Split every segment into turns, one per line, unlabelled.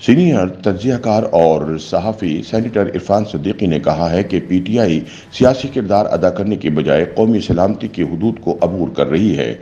Senior तज्जिया car और सहाफ़ी senator Irfan Siddiqui ने कहा है कि पीटीआई सियासी किरदार अदा करने के बजाय कौमी सलामती की हदूद को अबूर कर रही है।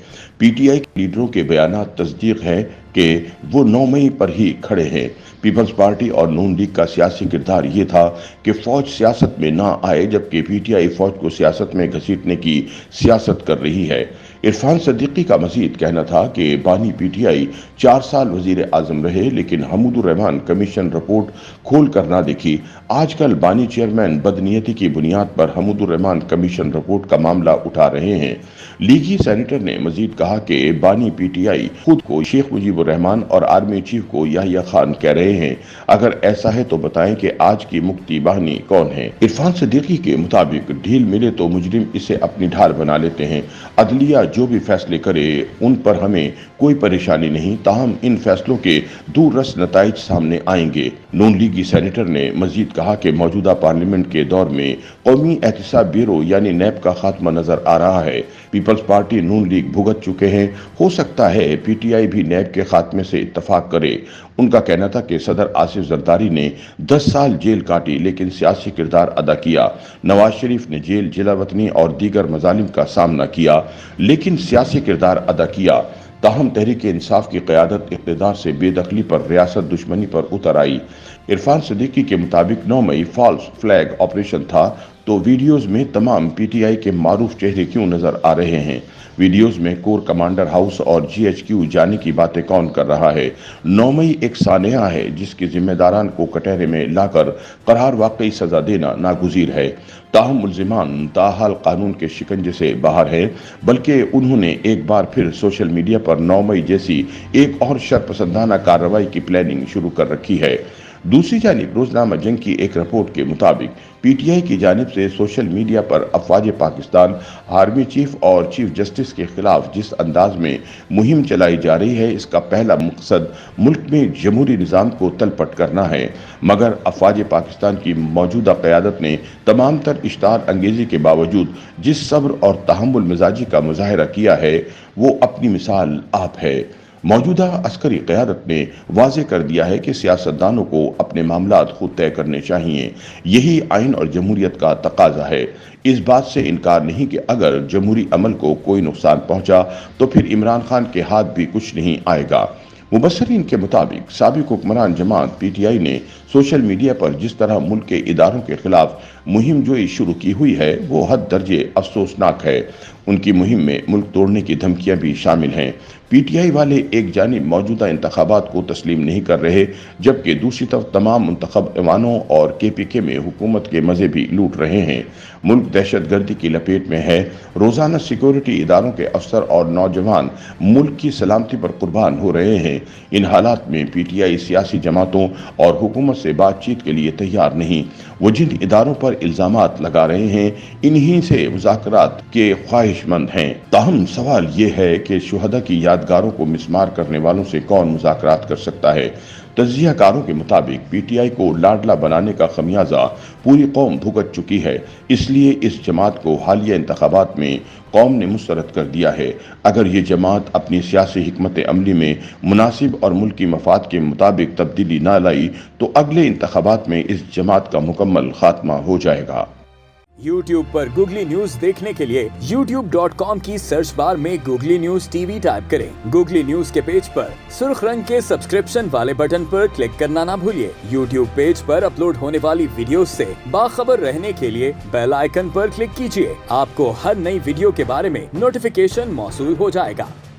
पीटीआई के लीडरों के बयानात तस्दीक है कि वो 9 मई पर ही खड़े हैं। पीपल्स पार्टी और नून लीग का सियासी किरदार ये था कि फौज सियासत में ना आए, जबकि पीटीआई फौज को सियासत में घसीटने की सियासत कर रही है। इरफान सिद्दीकी का मजीद कहना था कि बानी पीटीआई 4 साल वजीर आजम रहे, लेकिन हमूदुर रहमान कमीशन रिपोर्ट खोल कर ना देखी। आजकल बानी चेयरमैन बदनीयती की बुनियाद पर हमूदुर रहमान कमीशन रिपोर्ट का मामला उठा रहे हैं। लीगी सेनेटर ने मजीद कहा कि बानी पीटीआई खुद को शेख मुजीबुर रहमान और आर्मी चीफ को याहिया खान कह रहे हैं। अगर ऐसा है तो बताएं कि आज की मुक्ति बानी कौन है। इरफान सिद्दीकी के मुताबिक ढील मिले तो मुजरिम इसे अपनी ढाल बना लेते हैं। अदलिया जो भी फैसले करे उन पर हमें कोई परेशानी नहीं, ताहम इन फैसलों के दूररस नताइज सामने आएंगे। नून लीगी सेनेटर ने मजीद कहा कि मौजूदा पार्लियामेंट के दौर में कौमी एहतिसाब ब्यूरो यानी नैब का खात्मा नजर आ रहा है। पीपल्स पार्टी नून लीग भुगत चुके हैं। हो सकता है पीटीआई भी नैब के खात्मे से इत्तफाक करे। उनका कहना था कि सदर आसिफ जरदारी ने 10 साल जेल काटी, लेकिन सियासी किरदार अदा किया। नवाज शरीफ ने जेल, जिलावतनी और दीगर मजालिम का सामना किया, लेकिन सियासी किरदार अदा किया। ताहम तहरीक इंसाफ की क़यादत इक़्तिदार से बेदखली पर रियासत दुश्मनी पर उतर आई। इरफान सिद्दीकी के मुताबिक 9 मई फॉल्स फ्लैग ऑपरेशन था, तो वीडियोज में तमाम पीटीआई के मारूफ चेहरे क्यों नजर आ रहे हैं? वीडियोज में कोर कमांडर हाउस और जीएचक्यू जाने की बातें कौन कर रहा है? 9 मई एक सानेहा है जिसके जिम्मेदारान को कटहरे में लाकर करार वाकई सजा देना नागुज़ीर है। ताहम मुल्जिमान ताहाल कानून के शिकंजे से बाहर है, बल्कि उन्होंने एक बार फिर सोशल मीडिया पर 9 मई जैसी एक और शरपसंदाना कार्रवाई की प्लानिंग शुरू कर रखी है। दूसरी जानिब रोजनामा जंग की एक रिपोर्ट के मुताबिक पीटीआई की जानिब से सोशल मीडिया पर अफवाज पाकिस्तान, आर्मी चीफ और चीफ जस्टिस के खिलाफ जिस अंदाज में मुहिम चलाई जा रही है, इसका पहला मकसद मुल्क में जमहूरी निज़ाम को तलपट करना है। मगर अफवाज पाकिस्तान की मौजूदा क़यादत ने तमाम तर इश्तार अंगेजी के बावजूद जिस सब्र और तहम्मुल मिजाजी का मुजाहिरा किया है, वो अपनी मिसाल आप है। मौजूदा अस्करी क़यादत ने वाज़े कर दिया है कि सियासतदानों को अपने मामलात खुद तय करने चाहिए। यही आइन और जमहूरियत का तकाजा है। इस बात से इनकार नहीं कि अगर जमहूरी अमल को कोई नुकसान पहुंचा तो फिर इमरान खान के हाथ भी कुछ नहीं आएगा। मुबस्सरीन के मुताबिक साबिक हुक्मरान जमात पीटीआई ने सोशल मीडिया पर जिस तरह मुल्क के इदारों के खिलाफ मुहिम जोई शुरू की हुई है, वो हद दर्जे अफसोसनाक है। उनकी मुहिम में मुल्क तोड़ने की धमकियां भी शामिल हैं। पीटीआई वाले एक जानिब मौजूदा इंतखाबात को तस्लीम नहीं कर रहे, जबकि दूसरी तरफ तमाम मुंतखब ऐवानों और केपीके में हुकूमत के मजे भी लूट रहे हैं। मुल्क दहशत गर्दी की लपेट में है। रोजाना सिक्योरिटी इदारों के अफसर और नौजवान मुल्क की सलामती पर कुर्बान हो रहे हैं। इन हालात में पीटीआई सियासी जमातों और हुकूमत से बातचीत के लिए तैयार नहीं। वो जिन इदारों पर इल्जामात लगा रहे हैं, इन्हीं से मुज़ाकरात के ख्वाहिशमंद हैं। ताहम सवाल ये है कि शुहदा की यादगारों को मिसमार करने वालों से कौन मुज़ाकरात कर सकता है? तज्जियाकारों के मुताबिक पीटीआई को लाडला बनाने का खमियाजा पूरी कौम भुगत चुकी है। इसलिए इस जमात को हालिया इंतखाबात में कौम ने मुस्तरद कर दिया है। अगर ये जमात अपनी सियासी हिकमत अमली में मुनासिब और मुल्की मफाद के मुताबिक तब्दीली ना लाई तो अगले इंतखाबात में इस जमात का मुकम्मल खात्मा हो जाएगा।
YouTube पर गूगली न्यूज देखने के लिए youtube.com की सर्च बार में गूगली न्यूज टीवी टाइप करें। गूगली न्यूज के पेज पर सुर्ख रंग के सब्सक्रिप्शन वाले बटन पर क्लिक करना ना भूलिए। YouTube पेज पर अपलोड होने वाली वीडियोस से बाखबर रहने के लिए बेल आइकन पर क्लिक कीजिए। आपको हर नई वीडियो के बारे में नोटिफिकेशन मौसूल हो जाएगा।